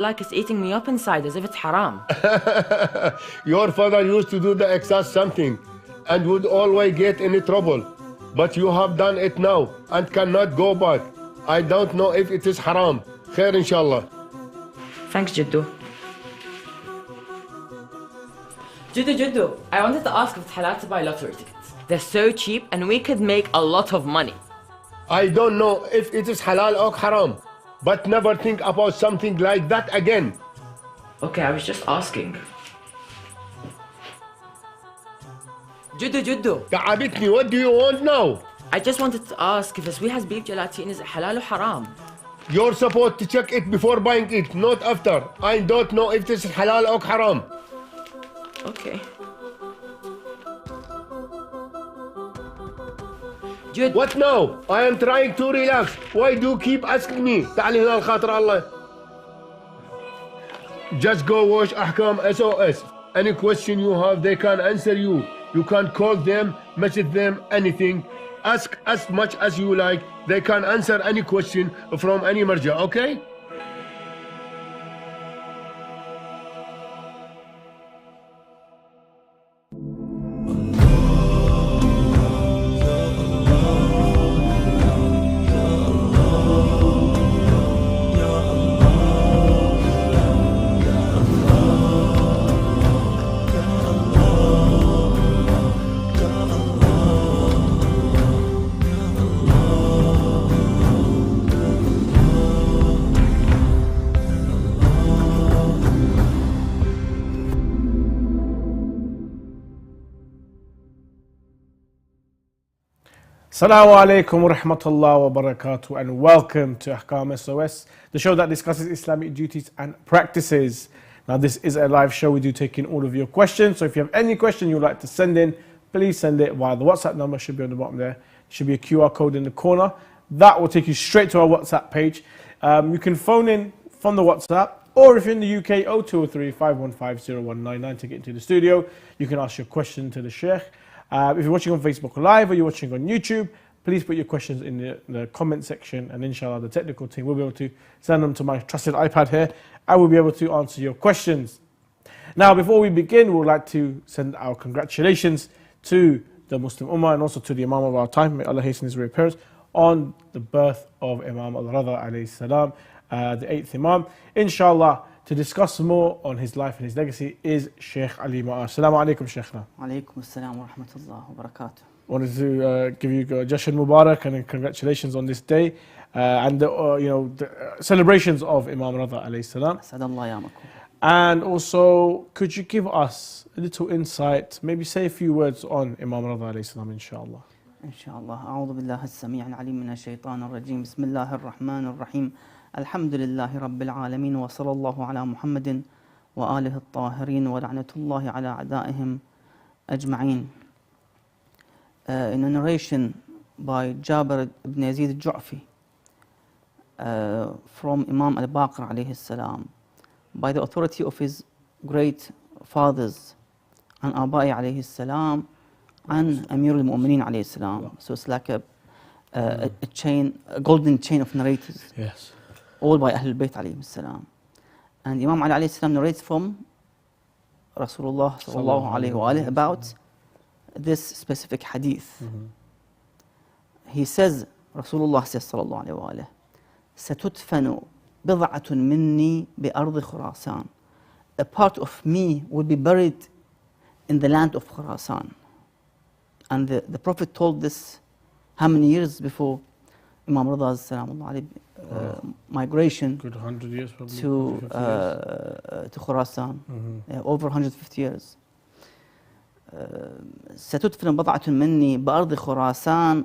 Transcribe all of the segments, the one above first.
like it's eating me up inside as if it's haram. Your father used to do the exact something and would always get in trouble. But you have done it now and cannot go back. I don't know if it is haram. Khair inshallah. Thanks, Jiddu. Jiddu, I wanted to ask if it's halal to buy lottery tickets. They're so cheap and we could make a lot of money. I don't know if it is halal or haram, but never think about something like that again. Okay, I was just asking. Jiddu. تعبتني, what do you want now? I just wanted to ask if Sweet's beef gelatin is halal or haram. You're supposed to check it before buying it, not after. I don't know if this is halal or haram. Okay. What now? I am trying to relax. Why do you keep asking me? تعالي هنا الخاطر الله. Just go watch Ahkam SOS. Any question you have, they can answer you. You can call them, message them, anything. Ask as much as you like. They can answer any question from any marja, okay? Assalamu alaikum wa rahmatullahi wa barakatuh, and welcome to Ahakam SOS, the show that discusses Islamic duties and practices. Now, this is a live show. We do take in all of your questions. So if you have any question you'd like to send in, please send it via the WhatsApp number. Should be on the bottom there. There should be a QR code in the corner. That will take you straight to our WhatsApp page. You can phone in from the WhatsApp, or if you're in the UK, 0203 515 0199 to get into the studio. You can ask your question to the Sheikh. If you're watching on Facebook Live or you're watching on YouTube, please put your questions in the comment section, and inshallah the technical team will be able to send them to my trusted iPad here. I will be able to answer your questions. Now, before we begin, we would like to send our congratulations to the Muslim Ummah and also to the Imam of our time, may Allah hasten his reappearance, on the birth of Imam Al-Ridha alayhi salam, the 8th Imam. Inshallah, to discuss more on his life and his legacy is Sheikh Ali Maash. Assalamu alaikum, Sheikhna. Alaikum assalam wa rahmatullahi wa barakatuh. Wanted to give you Jashan Mubarak and congratulations on this day and the celebrations of Imam Ridha alayhi salam. Asadallah yamakum. And also, could you give us a little insight, maybe say a few words on Imam Ridha alayhi salam, inshallah. Inshallah. A'udhu billahi as-sami' al-alim min ash-shaytan ar-rajim. Bismillahir rahmanir rahim. Alhamdulillahi rabbil alameen wa sallallahu ala Muhammadin wa alihi at-tahirin wa la'natullahi ala a'da'ihim ajma'in. In a narration by Jabir ibn Yazid al-Ju'fi from Imam al-Baqir alayhi salam, by the authority of his great fathers, and Abai alayhi salam, and Amir al-Mu'mineen alayhi salam. So it's like a chain, a golden chain of narrators. Yes. All by Ahlul Bayt alayhi salam. And Imam Ali alayhi salam narrates from Rasulullah sallallahu alayhi wa alayhi about this specific hadith. He says, Rasulullah says sallallahu alayhi wa alayhi, ستدفن بضعة مني بأرض خراسان. A part of me will be buried in the land of Khurasan. And the Prophet told this how many years before Imam Ridha's salamullah alayhi migration Good 100 years probably, to Khurasan, over 150 years. ستدفن بضعة مني بأرض خراسان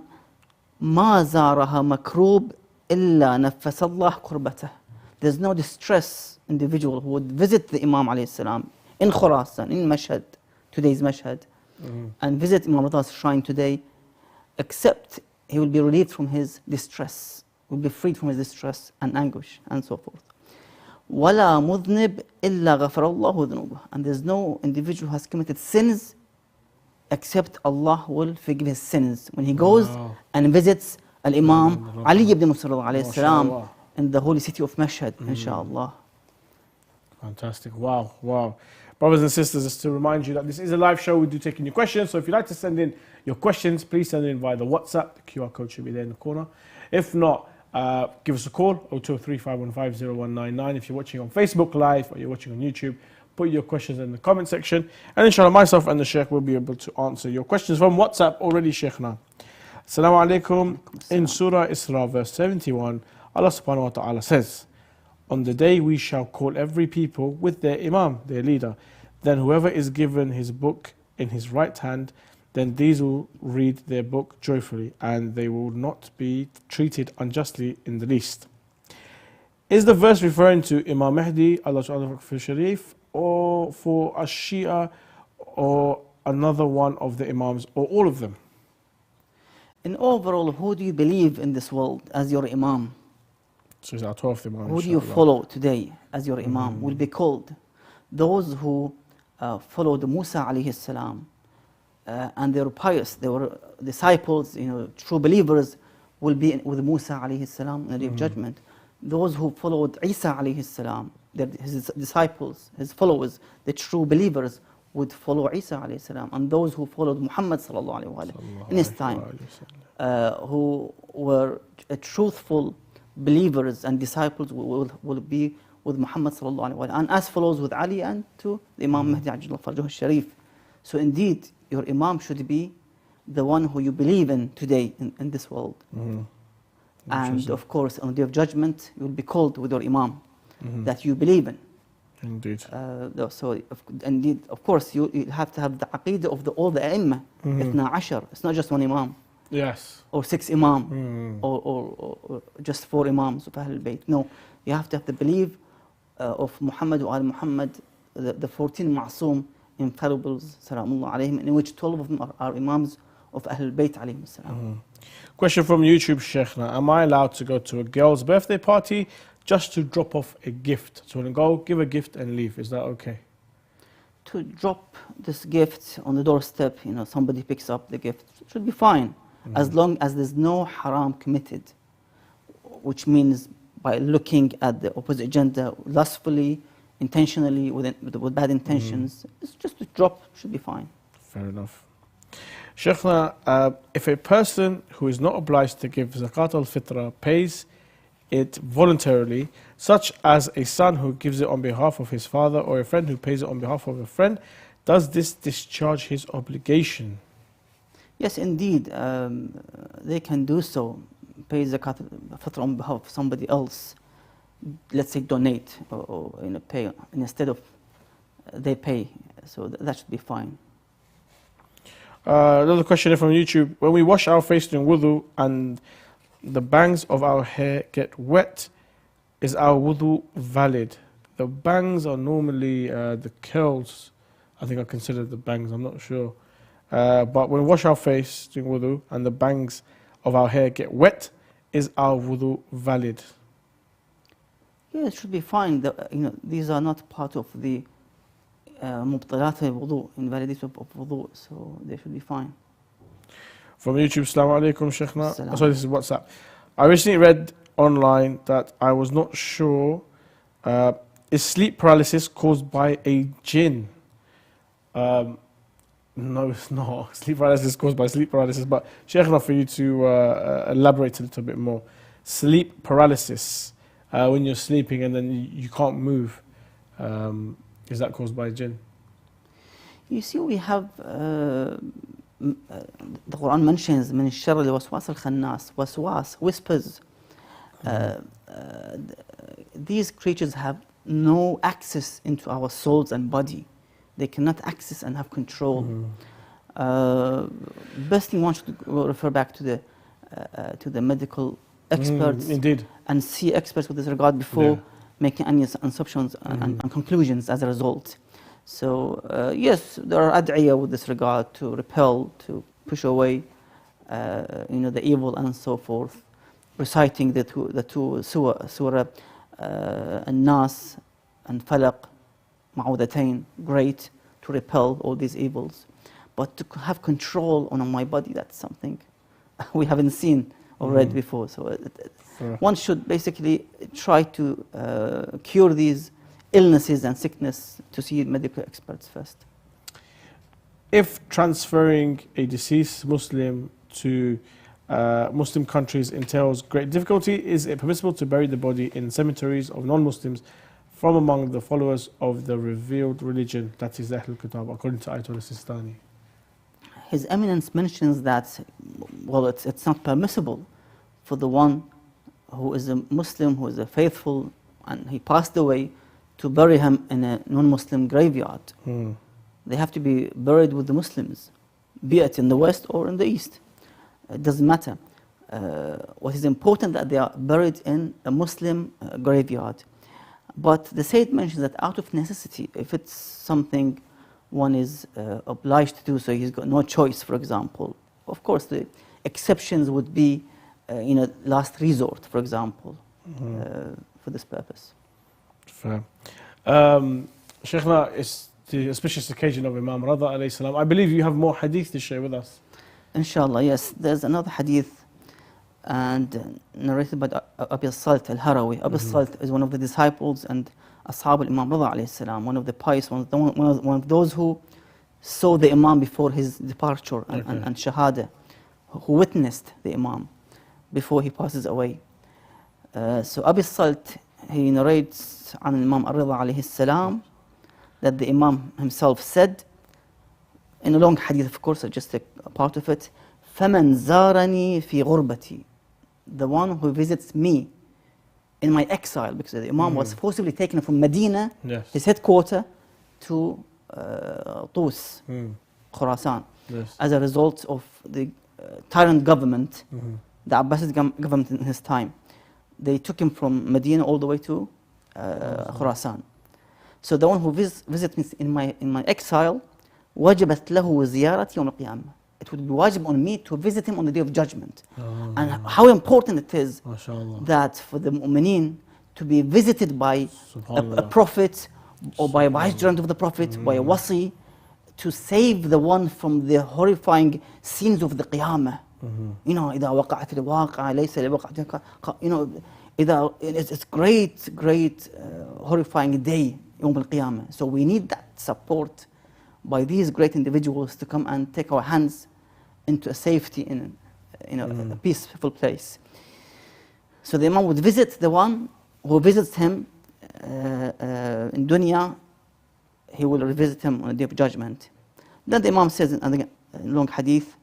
ما زارها مكروب إلا نفس الله كربته. There's no distress individual who would visit the Imam alayhi salam in Khurasan, in Mashhad, today's Mashhad, and visit Imam Ridha's shrine today, except he will be relieved from his distress, will be freed from his distress and anguish and so forth. ولا مذنب إلا غفر الله ذنوبه. And there's no individual who has committed sins except Allah will forgive his sins when he goes and visits Al-Imam Ali ibn Muslim alayhi salam in the holy city of Mashhad, inshallah. Fantastic. Wow, wow. Brothers and sisters, just to remind you that this is a live show. We do take in your questions. So if you'd like to send in your questions, please send in via the WhatsApp. The QR code should be there in the corner. If not, give us a call, 0235150199. If you're watching on Facebook Live or you're watching on YouTube, put your questions in the comment section. And inshallah, myself and the Sheikh will be able to answer your questions from WhatsApp already, Sheikhna. Assalamu alaikum. In Surah Isra, verse 71, Allah subhanahu wa ta'ala says, on the day we shall call every people with their imam, their leader. Then whoever is given his book in his right hand, then these will read their book joyfully, and they will not be treated unjustly in the least. Is the verse referring to Imam Mahdi, Allah Sharif, or for a Shia, or another one of the Imams, or all of them? In overall, who do you believe in this world as your imam? So it's our 12th Imam. Who do you follow today as your imam? Will be called those who followed Musa alayhi salam, and they were pious, they were disciples, true believers, will be with Musa alayhi salam in the day of judgment. Those who followed Isa alayhi salam, his disciples, his followers, the true believers, would follow Isa alayhi salam. And those who followed Muhammad sallallahu alayhi wa sallam in his time, who were truthful believers and disciples, will be with Muhammad sallallahu alayhi wa sallam. And as follows with Ali and to the Imam Mahdi Ajjallahu Farjahu al-Sharif. So indeed, your imam should be the one who you believe in today in this world. And of course, on the day of judgment, you will be called with your imam that you believe in. Indeed. So indeed, of course, you have to have the aqidah of all the A'immah, Ithna Ashar. It's not just one imam. Yes. Or 6 imam, or just 4 imams of Ahlul Bayt. No, you have to have the belief of Muhammad wa Al Muhammad, the 14 Ma'soom, infallibles, salamullah alayhim, in which 12 of them are imams of Ahlul Bayt alayhim salam. Question from YouTube, Sheikhna. Am I allowed to go to a girl's birthday party just to drop off a gift? So when I go, give a gift and leave. Is that okay? To drop this gift on the doorstep, somebody picks up the gift, it should be fine. As long as there's no haram committed, which means by looking at the opposite gender lustfully, intentionally, with bad intentions, it's just a drop, should be fine. Fair enough. Sheikhna, if a person who is not obliged to give zakat al-fitra pays it voluntarily, such as a son who gives it on behalf of his father or a friend who pays it on behalf of a friend, does this discharge his obligation? Yes, indeed, they can do so. Pay zakat al-fitra on behalf of somebody else. Let's say donate or pay instead of they pay. So that should be fine. Another question from YouTube. When we wash our face during wudu and the bangs of our hair get wet, is our wudu valid? The bangs are normally the curls. I think I consider the bangs, I'm not sure. But when we wash our face during wudu and the bangs of our hair get wet, is our wudu valid? Yeah, it should be fine. These are not part of the mubtalat al-wudu, invalidity of wudu, so they should be fine. From YouTube, Assalamu alaikum, Sheikhna. Sorry, this is WhatsApp. I recently read online that I was not sure, is sleep paralysis caused by a jinn? No, it's not. Sleep paralysis is caused by sleep paralysis, but Sheikhna, for you to elaborate a little bit more. Sleep paralysis, when you're sleeping and then you can't move, is that caused by a jinn? You see, we have, the Quran mentions, min sharr al-waswas al-khannas, waswas, whispers. These creatures have no access into our souls and body. They cannot access and have control. Best thing one should refer back to the medical experts, indeed, and see experts with this regard before making any assumptions and conclusions as a result. So yes, there are ad'iyah with this regard to repel, to push away, the evil and so forth. Reciting the two surah, An-Nas and Falaq, Ma'udatain, great to repel all these evils. But to have control on my body, that's something we haven't seen or read before. So one should basically try to cure these illnesses and sickness to see medical experts first. If transferring a deceased Muslim to Muslim countries entails great difficulty, is it permissible to bury the body in cemeteries of non-Muslims from among the followers of the revealed religion, that is Ahl al-Kitab, according to Ayatollah Sistani? His Eminence mentions that, well, it's not permissible for the one who is a Muslim, who is a faithful, and he passed away, to bury him in a non-Muslim graveyard. They have to be buried with the Muslims, be it in the West or in the East. It doesn't matter. What is important that they are buried in a Muslim graveyard. But the Sayyid mentions that out of necessity, if it's something one is obliged to do, so he's got no choice, for example. Of course, the exceptions would be last resort, for example, for this purpose. Fair. Sheikhna, it's the auspicious occasion of Imam Ridha alayhi salam. I believe you have more hadith to share with us. Inshallah, yes. There's another hadith and narrated by Abi Salt al-Harawi. Abi Salt is one of the disciples and Ashab al-Imam Ridha alayhi salam, one of the pious ones, one of those who saw the Imam before his departure and Shahada, who witnessed the Imam before he passes away. So Abi Salt, he narrates on Imam Ridha alayhi salam that the Imam himself said, in a long hadith, of course, I just take a part of it, فَمَنْ زَارَنِي فِي غُرْبَتِي, the one who visits me in my exile, because the Imam was forcibly taken from Medina, his headquarters, to Tus, Khurasan, as a result of the tyrant government, the Abbasid government in his time. They took him from Medina all the way to Khurasan. So the one who visits me in my exile, وَجَبَتْ لَهُ زِيَارَةِ يَوْمَ الْقِيَامَةِ, it would be wajib on me to visit him on the Day of Judgment. And how important it is that for the mu'mineen to be visited by a prophet or by a vicegerent of the prophet, by a wasi, to save the one from the horrifying scenes of the Qiyamah. إِذَا وَقَعَتِ الْوَاقِعَ لَيْسَ لِوَقَعَتِهَا, it's great horrifying day, يوم القيامة. So we need that support by these great individuals to come and take our hands into a safety in a peaceful place. So the Imam would visit the one who visits him in dunya, he will revisit him on the Day of Judgment. Then the Imam says in long hadith,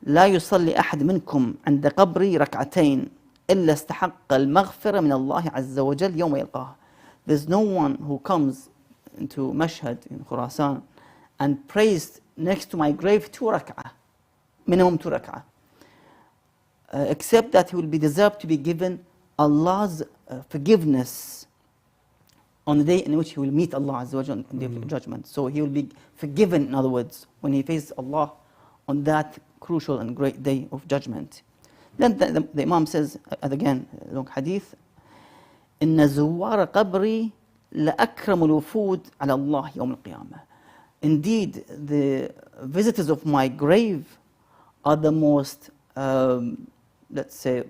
لا يصلي أحد منكم عند قبري ركعتين إلا استحق المغفرة من الله عز وجل يوم يلقاه. There's no one who comes into Mashhad in Khurasan and prays next to my grave 2 rak'ah, minimum 2 rak'ah, except that he will be deserved to be given Allah's forgiveness on the day in which he will meet Allah Azza wa Jalla on the Day of Judgment. So he will be forgiven, in other words, when he faces Allah on that crucial and great day of judgment. Then the Imam says, again, long hadith, إن زوار قبري لأكرم الوفود على الله يوم القيامة. Indeed, the visitors of my grave are the most, let's say,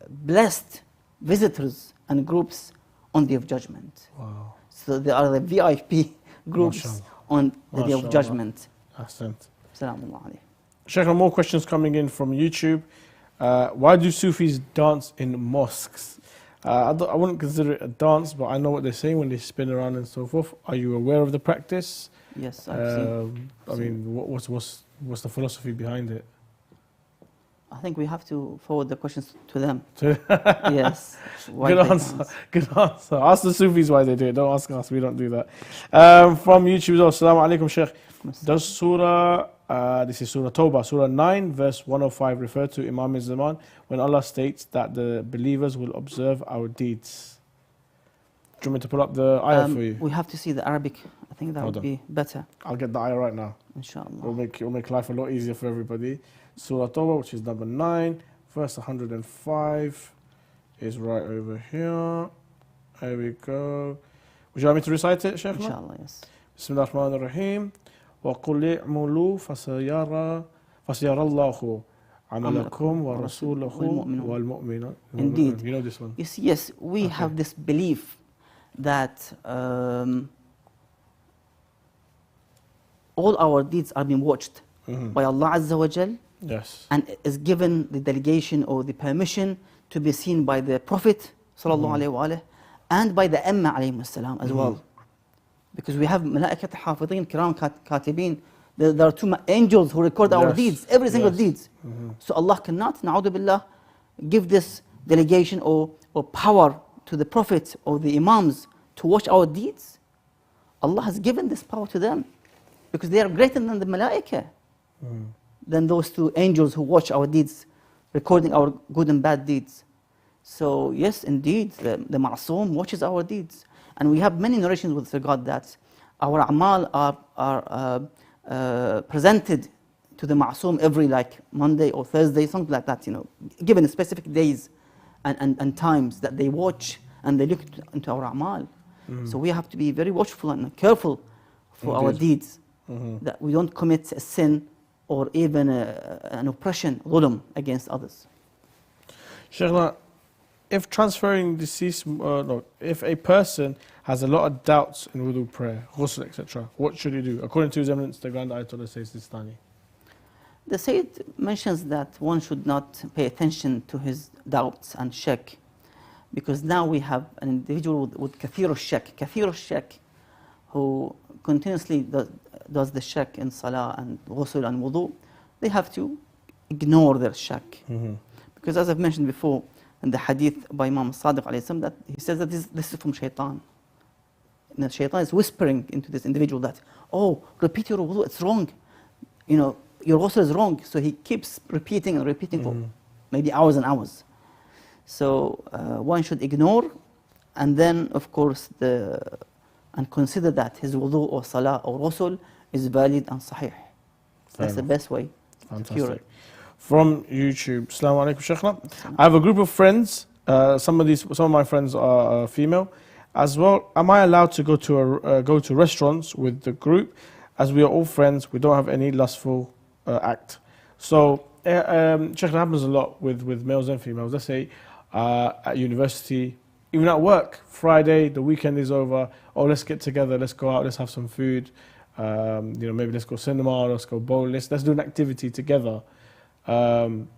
blessed visitors and groups on the Day of Judgment. Wow. So they are the VIP groups on the Day of Judgment. Ahsant. Assalamu alaikum. Sheikh, more questions coming in from YouTube. Why do Sufis dance in mosques? I wouldn't consider it a dance, but I know what they're saying when they spin around and so forth. Are you aware of the practice? Yes, I've seen. I mean, what's the philosophy behind it? I think we have to forward the questions to them. Yes. Yes. Good answer. Good answer. Ask the Sufis why they do it. Don't ask us. We don't do that. From YouTube, Assalamu alaikum, Sheikh. Does Surah, this is Surah Tawbah, Surah 9, verse 105, refer to Imam al-Zaman when Allah states that the believers will observe our deeds? Do you want me to pull up the ayah for you? We have to see the Arabic. I think that would be better. I'll get the ayah right now. Inshallah. It'll make life a lot easier for everybody. Surah Tawbah, which is number 9, verse 105, is right over here. There we go. Would you like me to recite it, Sheikh? Inshallah, yes. Bismillah ar-Rahman ar-Rahim. وَقُلْ اعْمُلُوا فَسَيَرَى اللَّهُ عَمَلَكُمْ وَرَسُولُهُ وَالْمُؤْمِنُونَ. Indeed. You know this one. Yes, we have this belief that all our deeds are being watched by Allah Azza wa Jal, Yes. and is given the delegation or the permission to be seen by the Prophet sallallahu alaihi wa alihi, and by the Ummah alayhi salam as well. Because we have Malaikat Hafidhin, Kiram Katibin. There are two angels who record our Yes. deeds, every single Yes. deeds. So Allah cannot, na'udhu billah, give this delegation or power to the Prophet or the Imams to watch our deeds. Allah has given this power to them because they are greater than the Malaika, than those two angels who watch our deeds, recording our good and bad deeds. So yes, indeed, the Ma'soom watches our deeds. And we have many narrations with regard that our a'mal are presented to the Ma'soom every like Monday or Thursday, something like that, you know, given specific days and times that they watch and they look into our a'mal. So we have to be very watchful and careful for our deeds, that we don't commit a sin or even an oppression, dhulm, against others. Shaykhna, if transferring deceased, if a person has a lot of doubts in wudu prayer, ghusl, etc., what should he do? According to his eminence, the Grand Ayatollah Sistani. The Sayyid mentions that one should not pay attention to his doubts and shak, because now we have an individual with kathir al-shak, who continuously does the shak in salah and ghusl and wudu. They have to ignore their shak. Because as I've mentioned before, in the hadith by Imam Sadiq alayhi salam, that he says that this is from shaitan. And the shaitan is whispering into this individual that, oh, repeat your wudu, it's wrong. You know, your ghusl is wrong. So he keeps repeating and repeating for maybe hours and hours. So one should ignore, and then of course and consider that his wudu or salah or ghusl is valid and sahih. That's the best way to cure it. From YouTube, Assalamu alaikum Shaykhna. I have a group of friends. Some of my friends are female as well. Am I allowed to go to restaurants with the group? As we are all friends, we don't have any lustful act. So Shaykhna, happens a lot with males and females. Let's say at university, even at work, Friday, the weekend is over. Oh, let's get together, let's go out, let's have some food. Maybe let's go cinema, let's go bowl, let's do an activity together.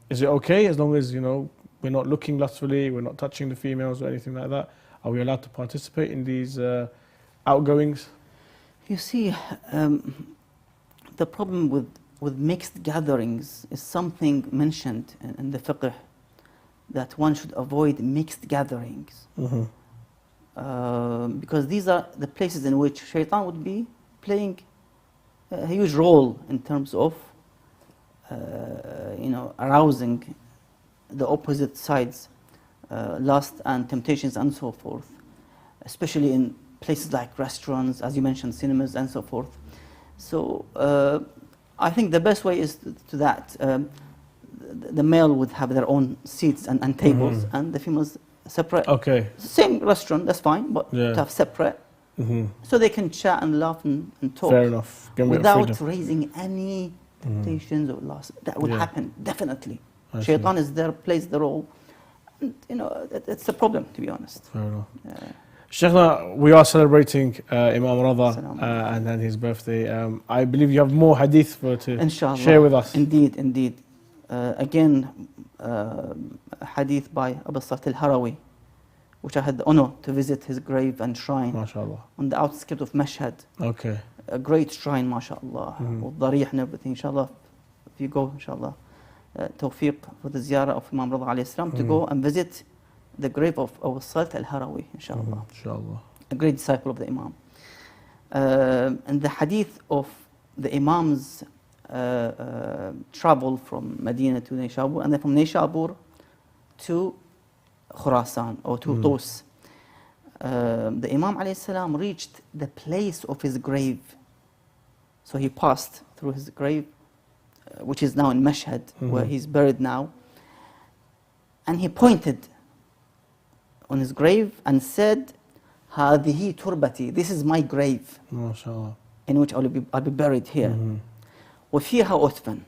Is it okay as long as, we're not looking lustfully, we're not touching the females or anything like that? Are we allowed to participate in these outgoings? You see, the problem with mixed gatherings is something mentioned in the fiqh, that one should avoid mixed gatherings. Because these are the places in which shaitan would be playing a huge role in terms of arousing the opposite sides, lust and temptations and so forth, especially in places like restaurants, as you mentioned, cinemas and so forth. So I think the best way is to that. The male would have their own seats and tables, and the females separate. Okay. Same restaurant, that's fine, but to have separate, so they can chat and laugh and talk. Fair enough. Without raising any temptations or lust. That would happen, definitely. Shaitan is there, plays the role. And, it's a problem, to be honest. Fair enough. Shaykhna, we are celebrating Imam Ridha and then his birthday. I believe you have more hadith to share with us. Indeed. Again, hadith by Abu Salt al-Harawi, which I had the honor to visit his grave and shrine. MashaAllah. On the outskirts of Mashhad. Okay. A great shrine, mashallah, with darih and everything, inshallah. If you go, inshallah, tawfiq for the ziyarah of Imam Ridha alayhi salam, to go and visit the grave of Abu Salt al-Harawi, inshallah. Inshallah. A great disciple of the Imam. And the hadith of the Imam's travel from Medina to Nayshabur, and then from Nayshabur to Khurasan or to Tos. The Imam alayhi salam reached the place of his grave. So he passed through his grave, which is now in Mashhad, where he's buried now. And he pointed on his grave and said, هذه تربتي, this is my grave, in which I'll be buried here. وفيها أدفن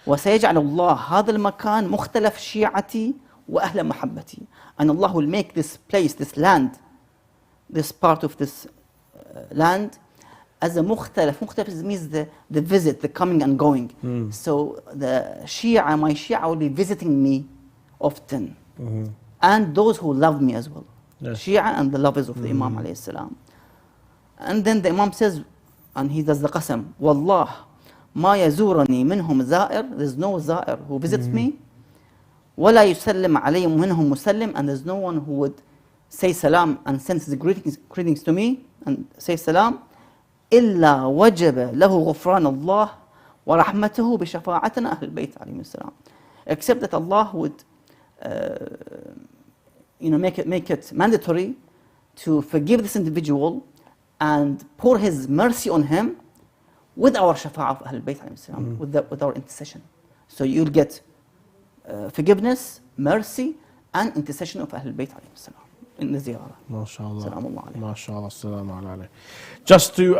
وسيجعل الله هذا المكان مختلف شيعتي وأهل محبتي. And Allah will make this place, this land, this part of this land as a mukhtalif. Mukhtalif means the visit, the coming and going. So the Shia, my Shia will be visiting me often. And those who love me as well. Yes. Shia and the lovers of the Imam alayhi salam. And then the Imam says, and he does the qasam, Wallah, ma yazurani minhum za'ir, there's no za'ir who visits me. Wala yusallim alayhim minhum musallim, and there's no one who would say salam and send his greetings to me and say salam. إلا وجب له غفران الله ورحمته بشفاعتنا أهل البيت عليهم السلام. Except that Allah would make it mandatory to forgive this individual and pour His mercy on him with our shafa'ah of Ahl al-Bayt alayhim salam, with our intercession. So you'll get forgiveness, mercy, and intercession of Ahl al-Bayt alayhim salam in the ziyarah. MashaAllah. MashaAllah. Assalamu alayhi. Just to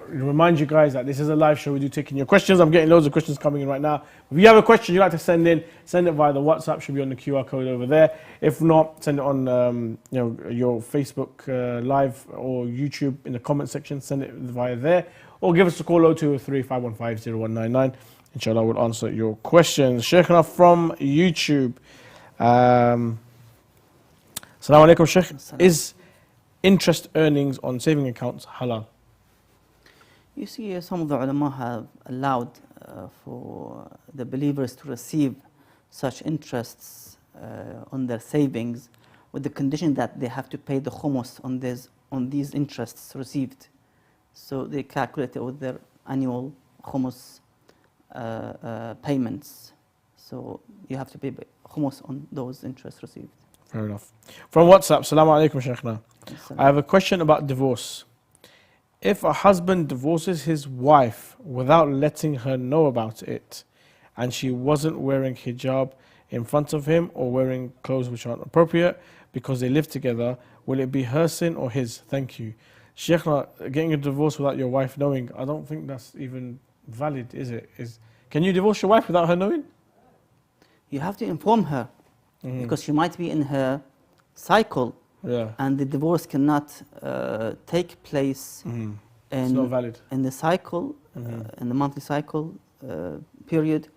remind you guys that this is a live show. We do taking your questions. I'm getting loads of questions coming in right now. If you have a question you'd like to send in, send it via the WhatsApp. Should be on the QR code over there. If not, send it on your Facebook live or YouTube in the comment section. Send it via there. Or give us a call 0203 515 0199. Inshallah, we'll answer your questions. Sheikhna from YouTube. Assalamu alaikum, Sheikh. Is interest earnings on saving accounts halal? You see, some of the ulama have allowed for the believers to receive such interests on their savings with the condition that they have to pay the khumus on these interests received. So they calculate it with their annual khumus payments. So you have to pay khumus on those interests received. Fair enough. From WhatsApp, Assalamu alaikum, Sheikhna. I have a question about divorce. If a husband divorces his wife without letting her know about it, and she wasn't wearing hijab in front of him or wearing clothes which aren't appropriate because they live together, will it be her sin or his? Thank you. Sheikhna, getting a divorce without your wife knowing, I don't think that's even valid, is it? Can you divorce your wife without her knowing? You have to inform her. Because she might be in her cycle, and the divorce cannot take place it's not valid. In the cycle, in the monthly cycle period.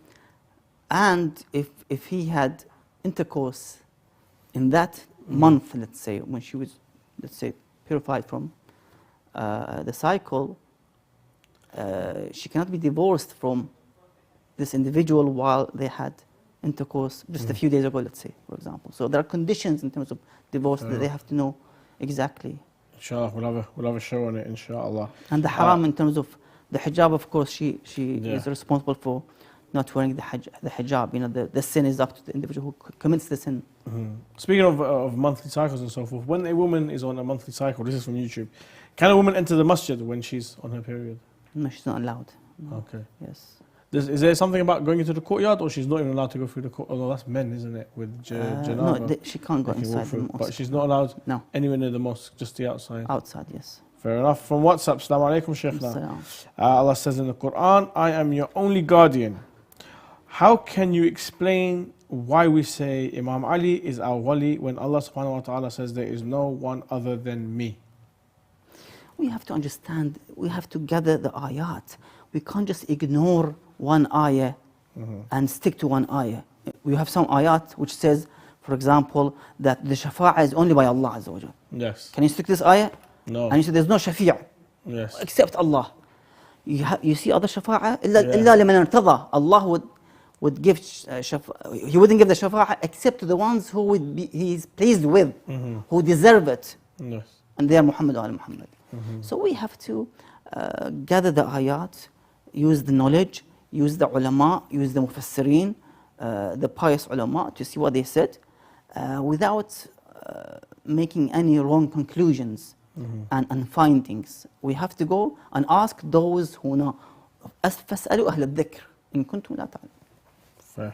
And if he had intercourse in that month, let's say, when she was, let's say, purified from the cycle, she cannot be divorced from this individual while they had intercourse just a few days ago, let's say, for example. So there are conditions in terms of divorce that they have to know exactly. Inshallah, we'll have a show on it, inshallah. And the haram in terms of the hijab, of course, she is responsible for not wearing the hijab. The sin is up to the individual who commits the sin. Speaking of monthly cycles and so forth, when a woman is on a monthly cycle, this is from YouTube, can a woman enter the masjid when she's on her period? No, she's not allowed. No. Okay. Yes. Is there something about going into the courtyard, or she's not even allowed to go through the court? Oh, no, that's men, isn't it? With janaba. No, she can't go inside the mosque. But she's not allowed anywhere near the mosque, just the outside. Outside, yes. Fair enough. From WhatsApp, Assalamu alaikum, Sheikhna. Allah says in the Quran, I am your only guardian. How can you explain why we say Imam Ali is our wali when Allah subhanahu wa ta'ala says there is no one other than me? We have to understand, we have to gather the ayat. We can't just ignore one ayah and stick to one ayah. We have some ayat which says, for example, that the shafa'ah is only by Allah Azza wa Jal. Yes. Can you stick to this ayah? No. And you say there's no shafi'. Yes. Except Allah. You see other shafa'ah? إِلَّا لِمَنْ ارْتَضَى. Allah would give shafa'ah. He wouldn't give the shafa'ah except to the ones who He is pleased with, who deserve it. Yes. And they are Muhammad wa Muhammad. So we have to gather the ayat, use the knowledge, use the ulama, use the mufassirin, the pious ulama to see what they said, without making any wrong conclusions and findings. We have to go and ask those who know. فَاسْأَلُوا أَهْلَ الذِّكْرِ إِن كُنتُمْ لَا تَعْلَمُونَ. Fair.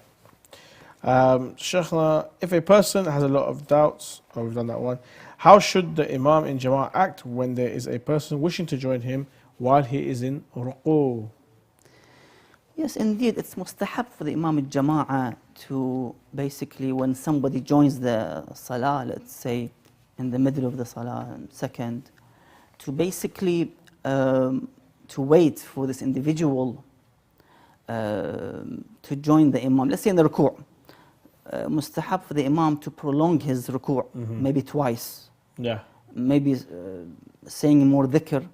Sheikhna, if a person has a lot of doubts, we've done that one, how should the Imam in Jama'ah act when there is a person wishing to join him while he is in ruqoo? Yes, indeed, it's mustahab for the Imam al-Jama'ah to basically, when somebody joins the salah, let's say, in the middle of the salah, and second, to basically to wait for this individual to join the imam. Let's say in the ruku', mustahab for the imam to prolong his ruku', maybe twice. Yeah. Maybe saying more dhikr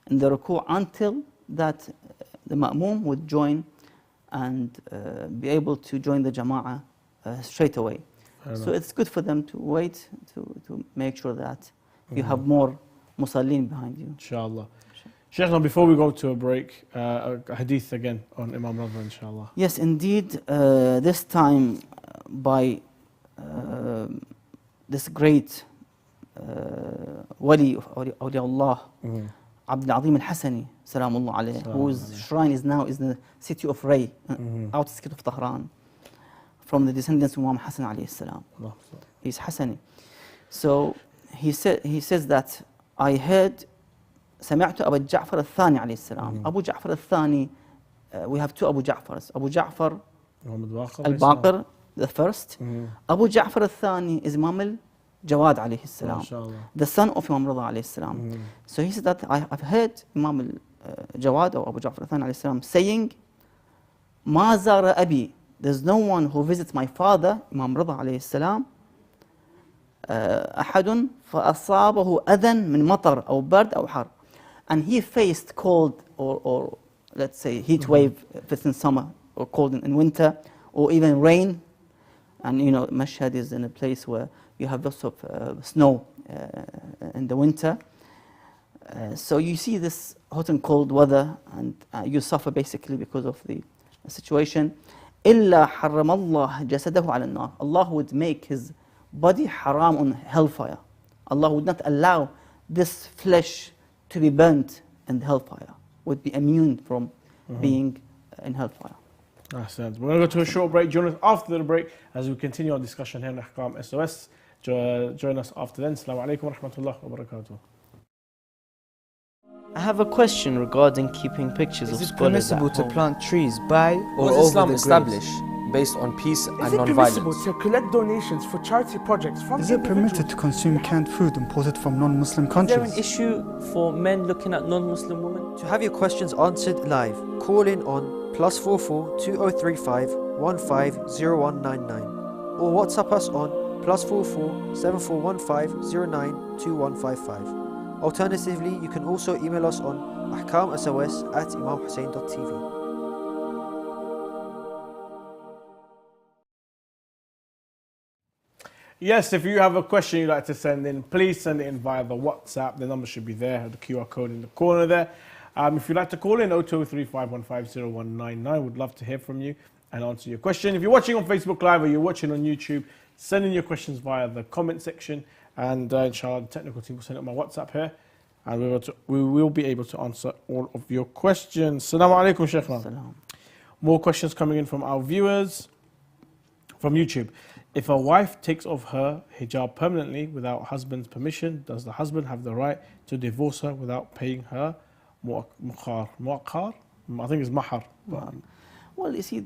in the ruku' until that the ma'mum would join and be able to join the jama'ah straight away. So it's good for them to wait to make sure that you have more musallin behind you. Inshallah. Sheikh, now before we go to a break, a hadith again on Imam Ridha, inshallah. Yes, indeed, this time by this great wali of awliyaullah, Abdul Azim al-Hassani, salamullah alayhi, whose shrine is now in the city of Ray, outskirts of Tehran, from the descendants of Imam Hassan alayhi salam. He's Hassani. So he says that I heard سمعت أبا جعفر الثاني عليه السلام. Abu Ja'far al-Thani, we have two Abu Ja'fars. Abu Ja'far al-Baqir, the first. Abu Ja'far al-Thani is Imam al-Jawad alayhi salam, the son of Imam Ridha alayhi salam. So he said that I've heard Imam al-Jawad or Abu Ja'far al-Thani alayhi salam saying, ما زار أبي, there's no one who visits my father, Imam Ridha alayhi salam, أحد فأصابه أذى من مطر أو برد أو حر. And he faced cold or let's say heat wave if it's in summer, or cold in winter, or even rain. And you know, Mashhad is in a place where you have lots of snow in the winter. So you see this hot and cold weather, and you suffer basically because of the situation. إلا حرم الله جسده على النار. Allah would make his body haram on hellfire. Allah would not allow this flesh to be burnt in the hellfire, would be immune from being in hellfire. We're going to go to a short break. Join us after the break as we continue our discussion here on Ahakam SOS. Join us after then. Assalamu alaikum wa rahmatullahi wa barakatuh. I have a question regarding keeping pictures of scholars. Is it permissible to plant trees by or What over Islam the establish graves? based on peace and Is it non-violence? permissible to collect donations for charity projects from Is it permitted to consume canned food imported from non-Muslim Is there countries? an issue for men looking at non-Muslim women? To have your questions answered live, call in on +44 2035 150199 or WhatsApp us on +44 7415 092155. Alternatively, you can also email us on ahkamsos@imamhussein.tv. Yes, if you have a question you'd like to send in, please send it in via the WhatsApp. The number should be there, the QR code in the corner there. If you'd like to call in, 0235150199, we'd love to hear from you and answer your question. If you're watching on Facebook Live or you're watching on YouTube, send in your questions via the comment section, and inshallah the technical team will send it on my WhatsApp here, and we will be able to answer all of your questions. Assalamu alaikum, Sheikhna. More questions coming in from our viewers from YouTube. If a wife takes off her hijab permanently without husband's permission, does the husband have the right to divorce her without paying her muqar? I think it's mahar. Well, you see,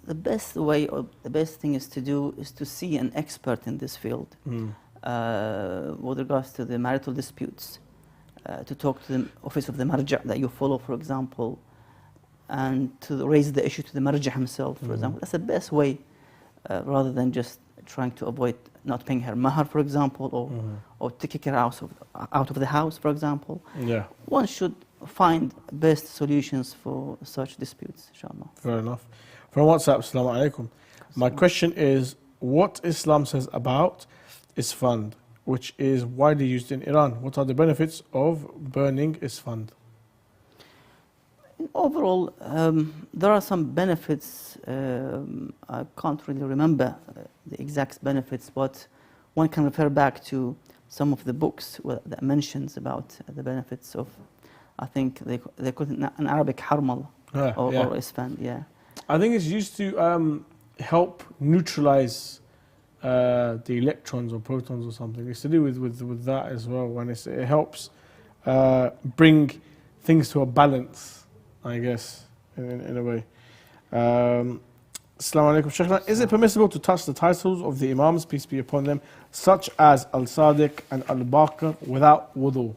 the best way or the best thing is to do is to see an expert in this field with regards to the marital disputes, to talk to the office of the marja' that you follow, for example, and to raise the issue to the marja' himself, for example. That's the best way, rather than just trying to avoid not paying her mahar, for example, or to kick her out of the house, for example. Yeah. One should find best solutions for such disputes, inshallah. Fair enough. From WhatsApp, Assalamu alaikum. My question is, what Islam says about Isfand, which is widely used in Iran. What are the benefits of burning Isfand? Overall, there are some benefits. I can't really remember the exact benefits, but one can refer back to some of the books that mentions about the benefits of, I think they call it an Arabic harmal or Isfand, yeah. I think it's used to help neutralize the electrons or protons or something. It's to do with that as well, when it helps bring things to a balance, I guess, in a way. Assalamu alaikum, Shaykhna. Is it permissible to touch the titles of the Imams, peace be upon them, such as Al-Sadiq and Al-Baqir, without wudu?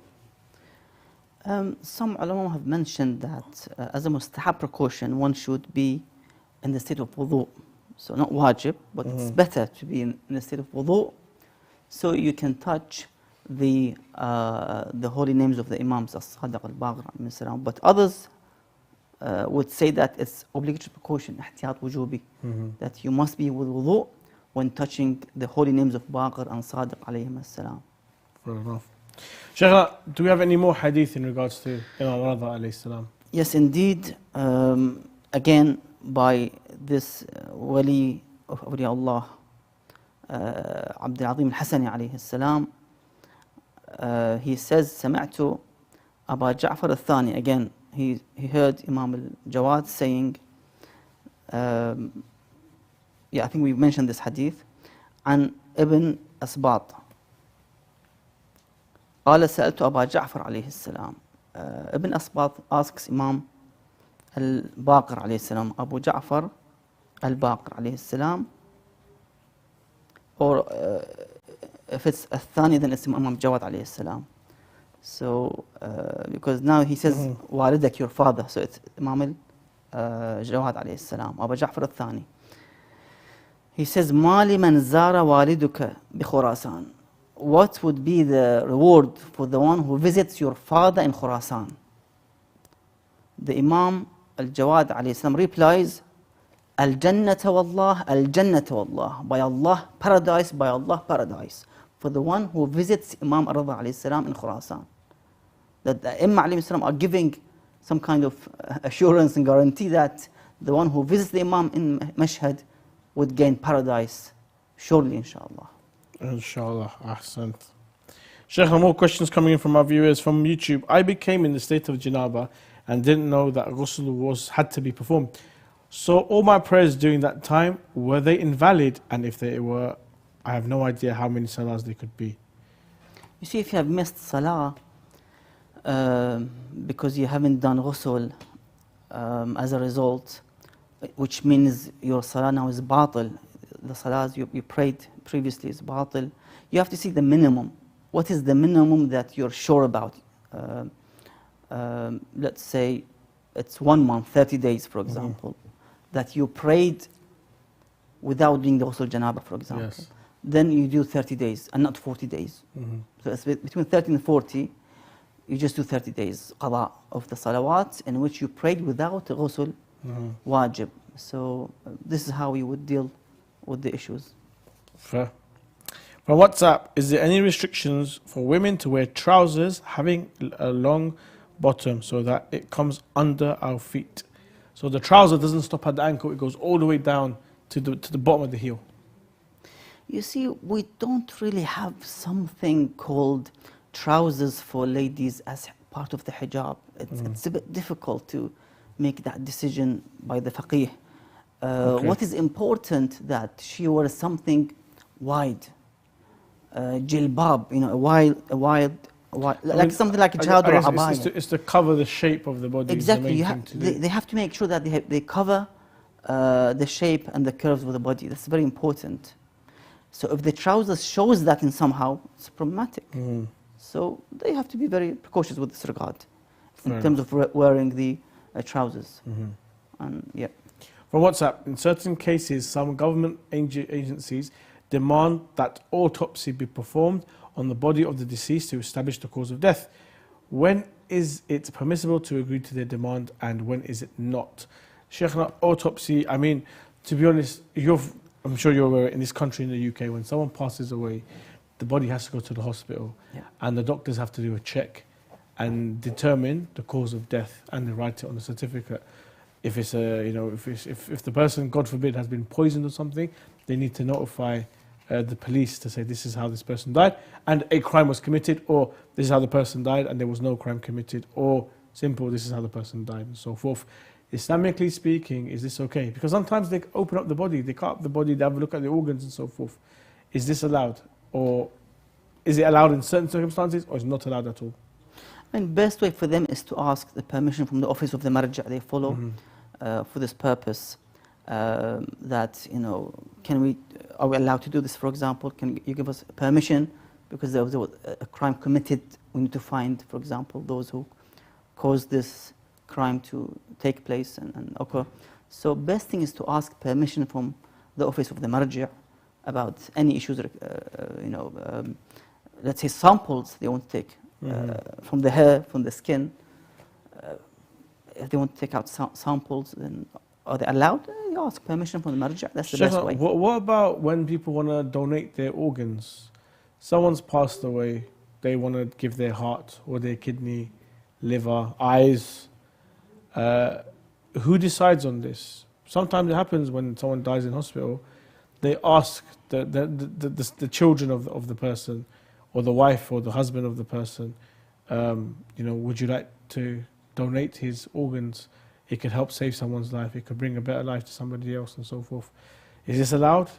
Some ulama have mentioned that as a mustahab precaution, one should be in the state of wudu. So not wajib, but it's better to be in the state of wudu, so you can touch the holy names of the Imams, As-Sadiq, Al-Baqir, but others would say that it's obligatory precaution, ihtiyat wujubi, that you must be with wudu when touching the holy names of Baqir and Sadiq alayhim as-salam. Fair enough. Shaykhna, do we have any more hadith in regards to Imam Ridha alayhi salam? Yes, indeed. Again, by this wali of awliya Allah, Abdul Azim al-Hasani alayhi salam, he says, سمعت أبا جعفر الثاني. Again, he heard Imam al-Jawad saying, I think we mentioned this hadith, عن ابن أسباط قال سألت أبا جعفر عليه السلام. Ibn Asbat asks Imam al-Baqir alayhi salam, Abu Ja'far al-Baqir alayhi salam, or if it's al-Thani, then it's Imam Jawad alayhi salam. So, because now he says, Walidak, your father, so it's Imam al-Jawad alayhi salam, Abu Ja'far al-Thani. He says, مَا لِمَنْ زَارَ وَالِدُكَ بِخُرَاسَانَ. What would be the reward for the one who visits your father in Khurasan? The Imam al-Jawad alayhi salam replies, Al-Jannata wallah, Al-Jannata wallah. By Allah, paradise, by Allah, paradise. For the one who visits Imam Ridha alayhi salam in Khurasan. That the Imam alayhi salam are giving some kind of assurance and guarantee that the one who visits the Imam in Mashhad would gain paradise, surely, inshallah. Inshallah, ahsant. Sheikh, more questions coming in from our viewers from YouTube. I became in the state of janaba and didn't know that ghusl had to be performed. So all my prayers during that time, were they invalid? And if they were, I have no idea how many salahs they could be. You see, if you have missed salah because you haven't done ghusl as a result, which means your salah now is batil, the salahs you prayed previously is batil, you have to see the minimum. What is the minimum that you're sure about? Let's say it's 1 month, 30 days, for example, that you prayed without doing the ghusl janaba, for example. Yes. Then you do 30 days and not 40 days. So it's between 30 and 40, you just do 30 days qada of the salawat in which you prayed without ghusl wajib. So this is how we would deal with the issues. Fair. From WhatsApp, is there any restrictions for women to wear trousers having a long bottom so that it comes under our feet? So the trouser doesn't stop at the ankle, it goes all the way down to the bottom of the heel. You see, we don't really have something called trousers for ladies as part of the hijab. It's a bit difficult to make that decision by the faqih. What is important that she wears something wide, jilbab, a wide, like something like a chadr or abaya. It's to cover the shape of the body. Exactly, they have to make sure that they cover the shape and the curves of the body. That's very important. So if the trousers shows that in somehow, it's problematic. So they have to be very precautious with this regard in terms of wearing the trousers. And yeah. From WhatsApp, in certain cases, some government agencies demand that autopsy be performed on the body of the deceased to establish the cause of death. When is it permissible to agree to their demand and when is it not? Shaykhna, autopsy, I mean, to be honest, I'm sure you're aware, in this country, in the UK, when someone passes away, the body has to go to the hospital and the doctors have to do a check and determine the cause of death and they write it on the certificate. If it's if the person, God forbid, has been poisoned or something, they need to notify the police to say this is how this person died and a crime was committed, or this is how the person died and there was no crime committed, or simple, this is how the person died, and so forth. Islamically speaking, is this okay? Because sometimes they open up the body, they cut up the body, they have a look at the organs and so forth. Is this allowed? Or is it allowed in certain circumstances, or is it not allowed at all? I mean, best way for them is to ask the permission from the office of the marja they follow for this purpose. that, are we allowed to do this, for example? Can you give us permission? Because there was a crime committed, we need to find, for example, those who caused this crime to take place and occur. So best thing is to ask permission from the office of the marji' about any issues, let's say samples they want to take from the hair, from the skin. If they want to take out samples, then are they allowed? You ask permission from the marji'. That's the best way. What about when people want to donate their organs? Someone's passed away, they want to give their heart or their kidney, liver, eyes. Who decides on this? Sometimes it happens when someone dies in hospital. They ask the children of the person, or the wife or the husband of the person, would you like to donate his organs? It could help save someone's life. It could bring a better life to somebody else, and so forth. Is this allowed?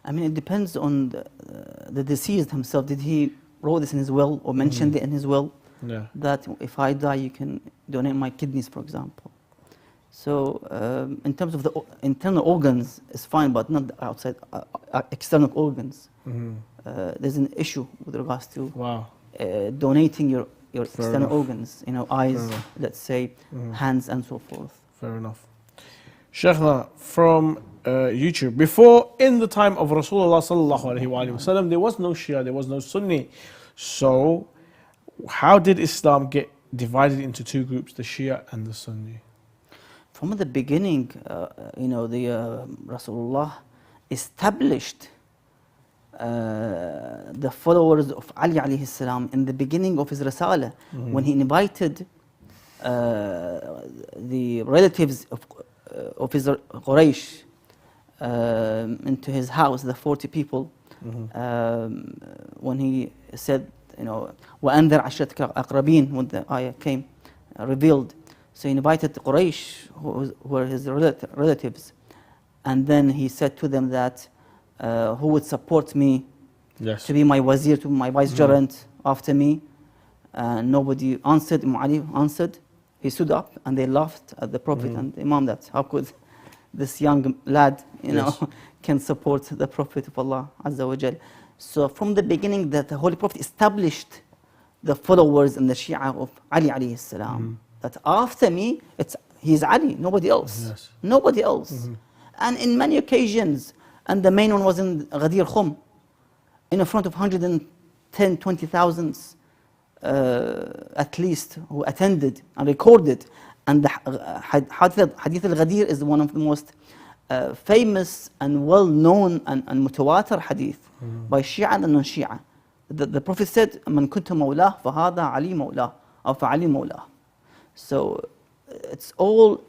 I mean, it depends on the deceased himself. Did he wrote this in his will or mentioned it in his will? Yeah. That if I die, you can donate my kidneys, for example. So in terms of the internal organs, it's fine, but not the outside external organs. There's an issue with regards to donating your external organs, eyes, let's say, hands, and so forth. Fair enough. Sheikhna, from YouTube, before, in the time of Rasulullah sallallahu alaihi wasallam, there was no Shia, there was no Sunni. So, how did Islam get divided into two groups, the Shia and the Sunni? From the beginning, Rasulullah established the followers of Ali alayhi salam in the beginning of his Risala, when he invited the relatives of his Quraysh into his house, the 40 people, when he said, وَأَنذَرْ عَشْرَتَكَ أَقْرَبِينَ, when the ayah came, revealed. So he invited the Quraysh, who were his relatives, and then he said to them that who would support me to be my wazir, to be my vicegerent after me. Nobody answered. Imam Ali answered. He stood up and they laughed at the Prophet and the Imam, that how could this young lad, can support the Prophet of Allah Azza wa Jal. So from the beginning, that the Holy Prophet established the followers and the Shia of Ali alayhi salam. That after me, he's Ali, nobody else. Nobody else. And in many occasions, and the main one was in Ghadir Khum, in front of 110, 20,000 at least, who attended and recorded. And the Hadith al-Ghadir is one of the most famous and well-known and mutawatir hadith by Shia and non-Shia. The Prophet said, "Man kuntu mawlah, fahada Ali mawlah, or fa'ali mawlah." So it's all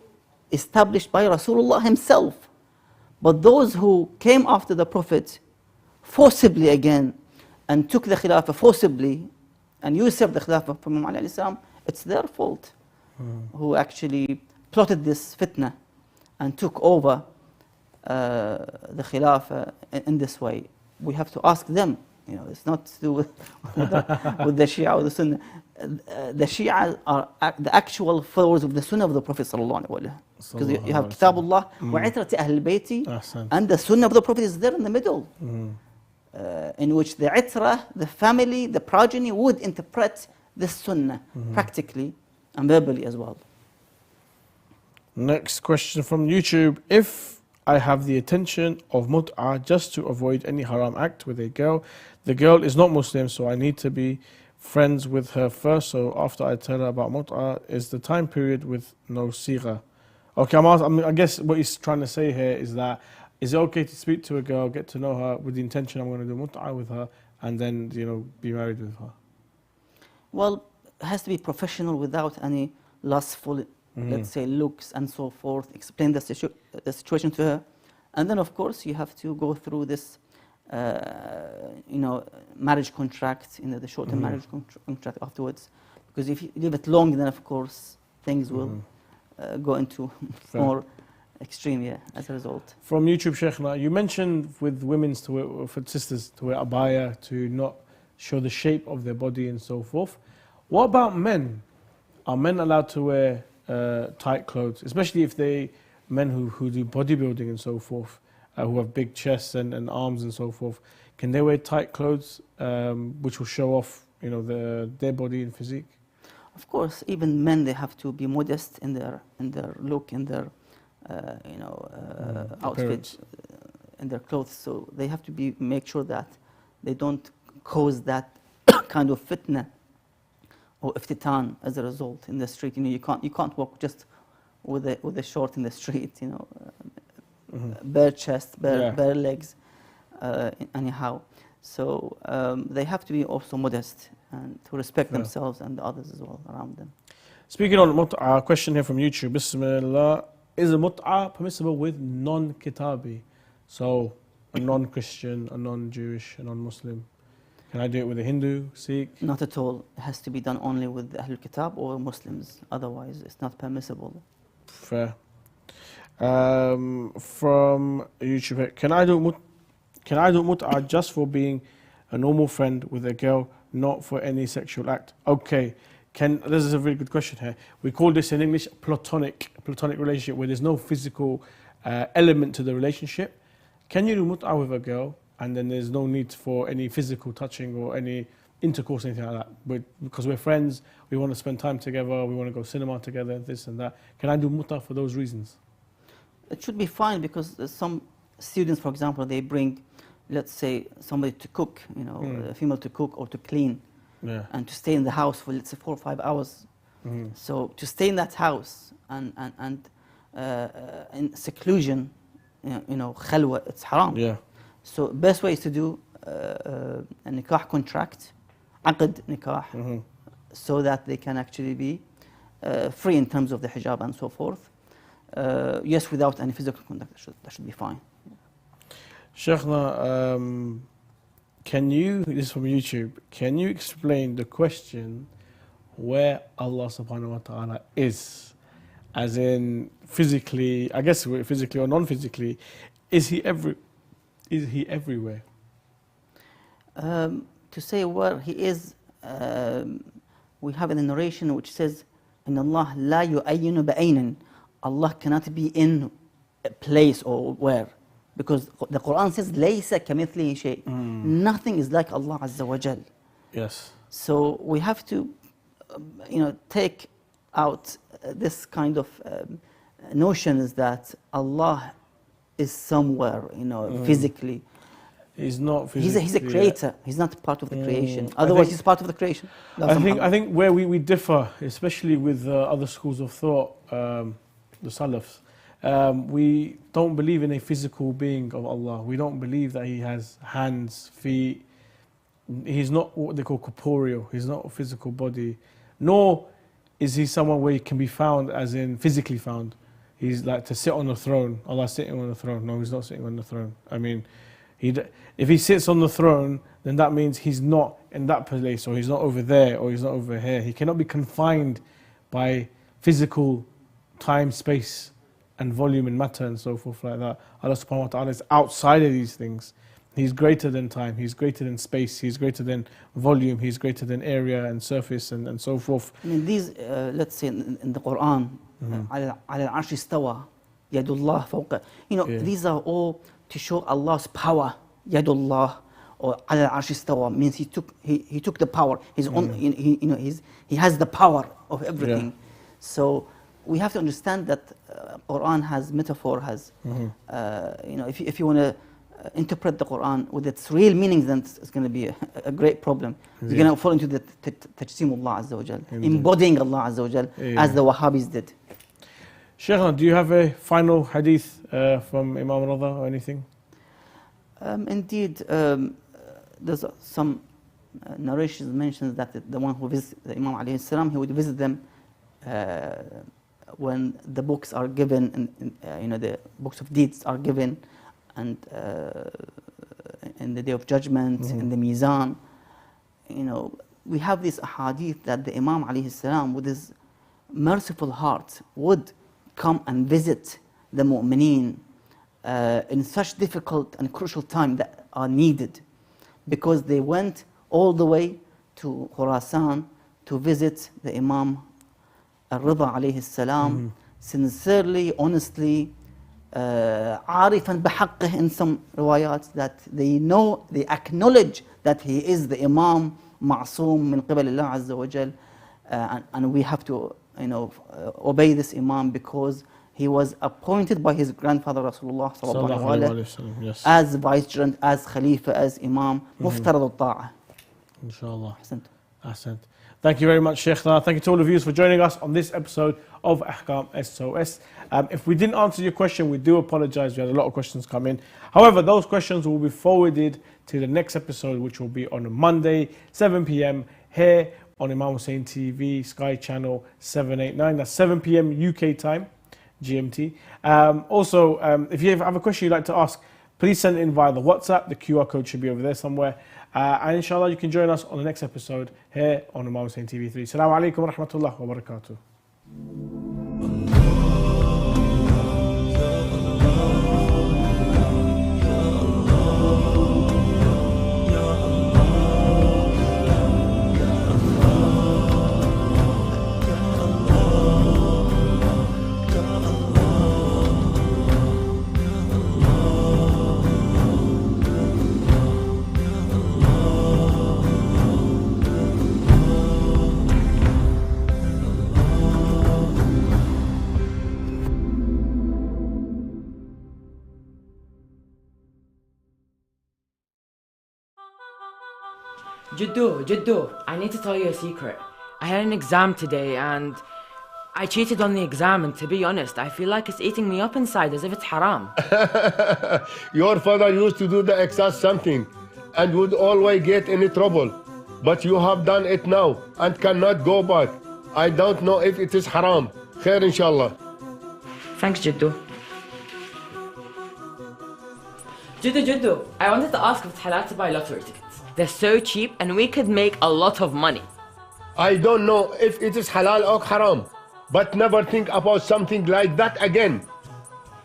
established by Rasulullah himself. But those who came after the Prophet forcibly again and took the Khilafah forcibly and usurped the Khilafah from Imam Ali, it's their fault, who actually plotted this fitna and took over the Khilafah in this way. We have to ask them. It's not to do with the Shia or the Sunnah. The Shia are the actual followers of the Sunnah of the Prophet sallallahu alaihi wasallam. Because you have Kitabullah wa itrati Ahl Bayti, and the Sunnah of the Prophet is there in the middle, in which the itra, the family, the progeny would interpret this Sunnah practically and verbally as well. Next question from YouTube. If I have the intention of mut'ah just to avoid any haram act with a girl, the girl is not Muslim, so I need to be friends with her first, so after I tell her about mut'ah, is the time period with no sigha? Okay, I guess what he's trying to say here is that, is it okay to speak to a girl, get to know her with the intention I'm going to do mut'ah with her, and then, be married with her? Well, it has to be professional without any lustful, let's say, looks and so forth. Explain the situation to her. And then, of course, you have to go through this, marriage contract, the short-term marriage contract afterwards. Because if you leave it long, then, of course, things will go into more extreme, as a result. From YouTube, Sheikhna, you mentioned with women's to wear, for sisters to wear abaya, to not show the shape of their body and so forth. What about men? Are men allowed to wear tight clothes, especially if they men who do bodybuilding and so forth, who have big chests and arms and so forth, can they wear tight clothes which will show off, their body and physique? Of course, even men, they have to be modest in their look, in their outfit, in their clothes. So they have to make sure that they don't cause that kind of fitna or iftitan as a result in the street. You can't walk just with a short in the street. Bare chest, bare legs, anyhow. So they have to be also modest and to respect themselves and the others as well around them. Speaking on mut'ah, a question here from YouTube. Bismillah. Is a mut'ah permissible with non-kitabi? So a non-Christian, a non-Jewish, a non-Muslim. Can I do it with a Hindu, Sikh? Not at all. It has to be done only with the Ahlul Kitab or Muslims. Otherwise, it's not permissible. Fair. From YouTube, can I do mut'ah just for being a normal friend with a girl, not for any sexual act? Okay. This is a very good question here. We call this in English platonic relationship, where there's no physical element to the relationship. Can you do mut'ah with a girl and then there's no need for any physical touching or any intercourse or anything like that? Because we're friends, we want to spend time together, we want to go cinema together, this and that. Can I do mut'ah for those reasons? It should be fine, because some students, for example, they bring, let's say, somebody to cook, a female to cook or to clean. And to stay in the house for, let's say, 4 or 5 hours. So to stay in that house and in seclusion, khalwa, it's haram. So best way is to do a nikah contract, aqd nikah, so that they can actually be free in terms of the hijab and so forth. Yes, without any physical contact, that should be fine. Sheikhna, this is from YouTube, can you explain the question where Allah subhanahu wa ta'ala is? As in physically, I guess physically or non-physically, is he everywhere? To say where he is, we have in the narration which says, "Inna Allah la yu'ayyinu ba'aynin." Allah cannot be in a place or where. Because the Quran says, "Laysa kamithlihi shay." Nothing is like Allah Azza wa Jal. Yes. So we have to, take out this kind of notions that Allah is somewhere, physically. He's not physically. He's a creator. He's not part of the creation. Otherwise, he's part of the creation. I think where we differ, especially with other schools of thought, the Salafs. We don't believe in a physical being of Allah. We don't believe that He has hands, feet. He's not what they call corporeal. He's not a physical body. Nor is He someone where He can be found as in physically found. He's like to sit on the throne. Allah's sitting on the throne. No, He's not sitting on the throne. I mean, if He sits on the throne, then that means He's not in that place, or He's not over there, or He's not over here. He cannot be confined by physical time, space, and volume and matter and so forth like that. Allah subhanahu wa ta'ala is outside of these things. He's greater than time, He's greater than space, He's greater than volume, He's greater than area and surface and so forth. I mean, these, let's say in the Quran, على العرش استوى يد الله فوق. These are all to show Allah's power. يد الله or على العرش استوى means He took the power. His own, He has the power of everything. So we have to understand that Quran has metaphor, has, if you want to interpret the Quran with its real meanings, then it's going to be a great problem. You're going to fall into the tajsimullah Azza wa Jal, embodying Allah Azza wa Jal, as the Wahhabis did. Sheikhna, do you have a final hadith from Imam Ridha or anything? Indeed, there's some narrations mentions that the one who visits the Imam alayhi salam, he would visit them when the books are given, the books of deeds are given, and in the day of judgment, in the Mizan. We have this hadith that the Imam alayhi salam, with his merciful heart, would come and visit the mu'mineen in such difficult and crucial time that are needed, because they went all the way to Khurasan to visit the Imam Al-Ridha alayhi salam, sincerely, honestly, عارفا بحقه in some روايات, that they know, they acknowledge that he is the Imam معصوم من قبل الله عز وجل, and we have to, obey this Imam because he was appointed by his grandfather Rasulullah sallallahu alaihi wasallam, yes, as vicegerent, as Khalifa, as Imam, مفترض الطاعة. Inshallah. Ahsant. Ahsant. Thank you very much, Sheikh. Thank you to all of you for joining us on this episode of Ahakam SOS. If we didn't answer your question, we do apologize. We had a lot of questions come in. However, those questions will be forwarded to the next episode, which will be on Monday, 7 p.m. here on Imam Hussein TV, Sky Channel 789. That's 7 p.m. UK time, GMT. Also, if you have a question you'd like to ask, please send it in via the WhatsApp. The QR code should be over there somewhere. And inshallah, you can join us on the next episode here on Imam Hussein TV 3. Assalamu alaikum wa rahmatullahi wa barakatuh. Jiddu, I need to tell you a secret. I had an exam today and I cheated on the exam, and to be honest, I feel like it's eating me up inside as if it's haram. Your father used to do the exact something and would always get in trouble. But you have done it now and cannot go back. I don't know if it is haram. Khair inshallah. Thanks, Jiddu. Jiddu, I wanted to ask if it's halal to buy lottery tickets. They're so cheap and we could make a lot of money. I don't know if it is halal or haram, but never think about something like that again.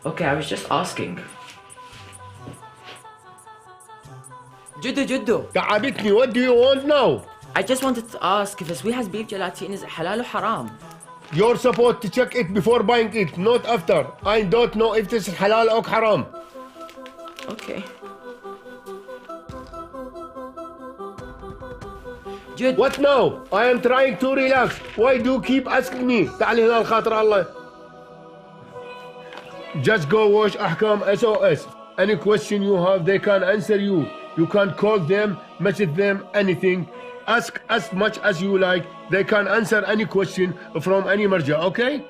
Okay, I was just asking. Jiddu. تعبتني, what do you want now? I just wanted to ask if the sweet has beef gelatin, is it halal or haram? You're supposed to check it before buying it, not after. I don't know if this is halal or haram. Okay. What now? I am trying to relax. Why do you keep asking me? تعالي هنا الخاطر الله. Just go watch Ahkam SOS. Any question you have, they can answer you. You can call them, message them, anything. Ask as much as you like. They can answer any question from any marja, okay?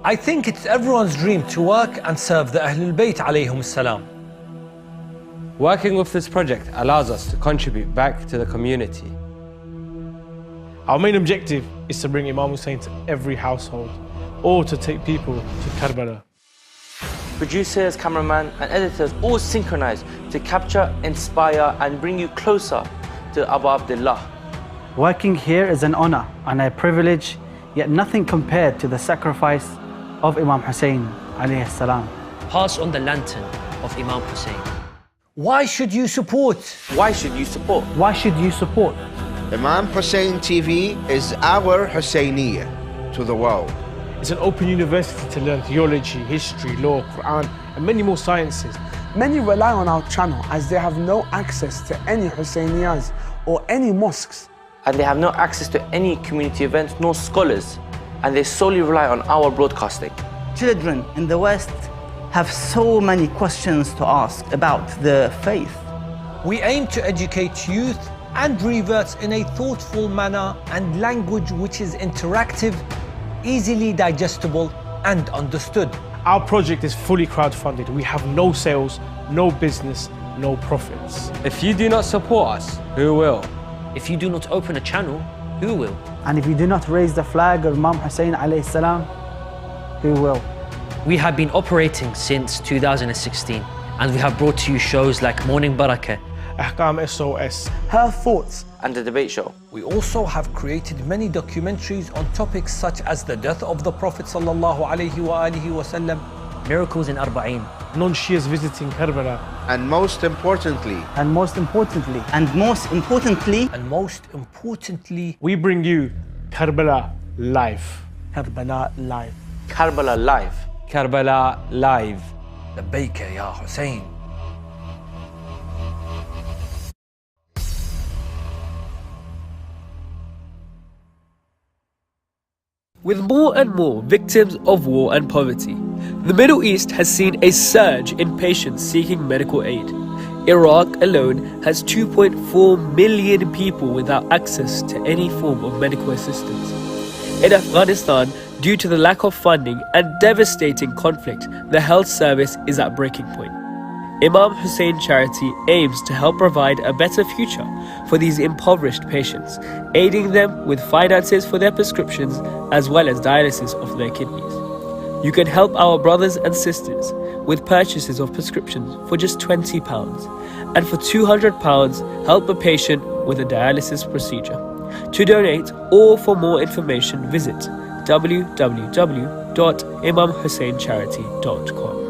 I think it's everyone's dream to work and serve the Ahlul Bayt alayhum salam. Working with this project allows us to contribute back to the community. Our main objective is to bring Imam Hussein to every household, or to take people to Karbala. Producers, cameraman and editors all synchronize to capture, inspire and bring you closer to Abu Abdullah. Working here is an honor and a privilege, yet nothing compared to the sacrifice of Imam Hussein alayhi salam. Pass on the lantern of Imam Hussein. Why should you support? Why should you support? Why should you support? Imam Hussein TV is our Husseiniyyah to the world. It's an open university to learn theology, history, law, Quran and many more sciences. Many rely on our channel as they have no access to any Husseiniyas or any mosques. And they have no access to any community events nor scholars, and they solely rely on our broadcasting. Children in the West have so many questions to ask about the faith. We aim to educate youth and reverts in a thoughtful manner and language which is interactive, easily digestible and understood. Our project is fully crowdfunded. We have no sales, no business, no profits. If you do not support us, who will? If you do not open a channel, who will? And if you do not raise the flag of Imam Hussein alayhi salam, who will? We have been operating since 2016 and we have brought to you shows like Morning Barakah. Ahkam SOS, her thoughts, and the debate show. We also have created many documentaries on topics such as the death of the Prophet ﷺ, miracles in Arba'een, non-Shias visiting Karbala, And most importantly, we bring you Karbala live. Karbala live. Karbala live. Karbala live. لبيك يا حسين. With more and more victims of war and poverty, the Middle East has seen a surge in patients seeking medical aid. Iraq alone has 2.4 million people without access to any form of medical assistance. In Afghanistan, due to the lack of funding and devastating conflict, the health service is at breaking point. Imam Hussein Charity aims to help provide a better future for these impoverished patients, aiding them with finances for their prescriptions as well as dialysis of their kidneys. You can help our brothers and sisters with purchases of prescriptions for just £20, and for £200 help a patient with a dialysis procedure. To donate or for more information, visit www.imamhusseincharity.com.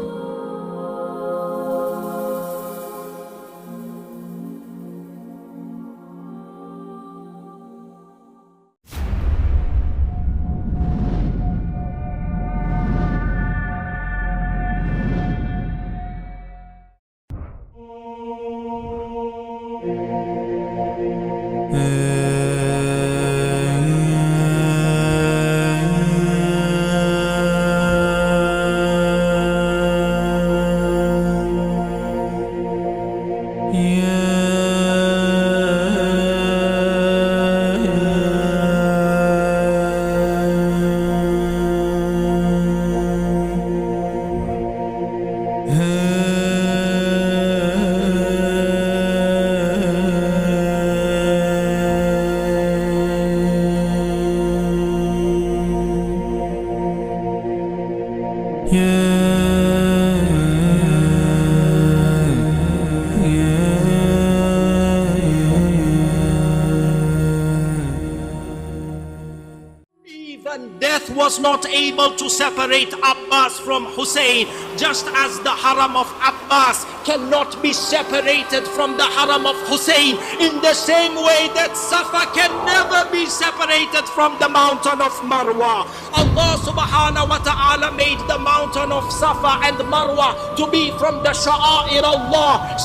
Death was not able to separate Abbas from Hussein, just as the haram of Abbas cannot be separated from the haram of Hussein, in the same way that Safa can never be separated from the mountain of Marwa. Allah subhanahu wa ta'ala made the mountain of Safa and Marwa to be from the Sha'air Allah.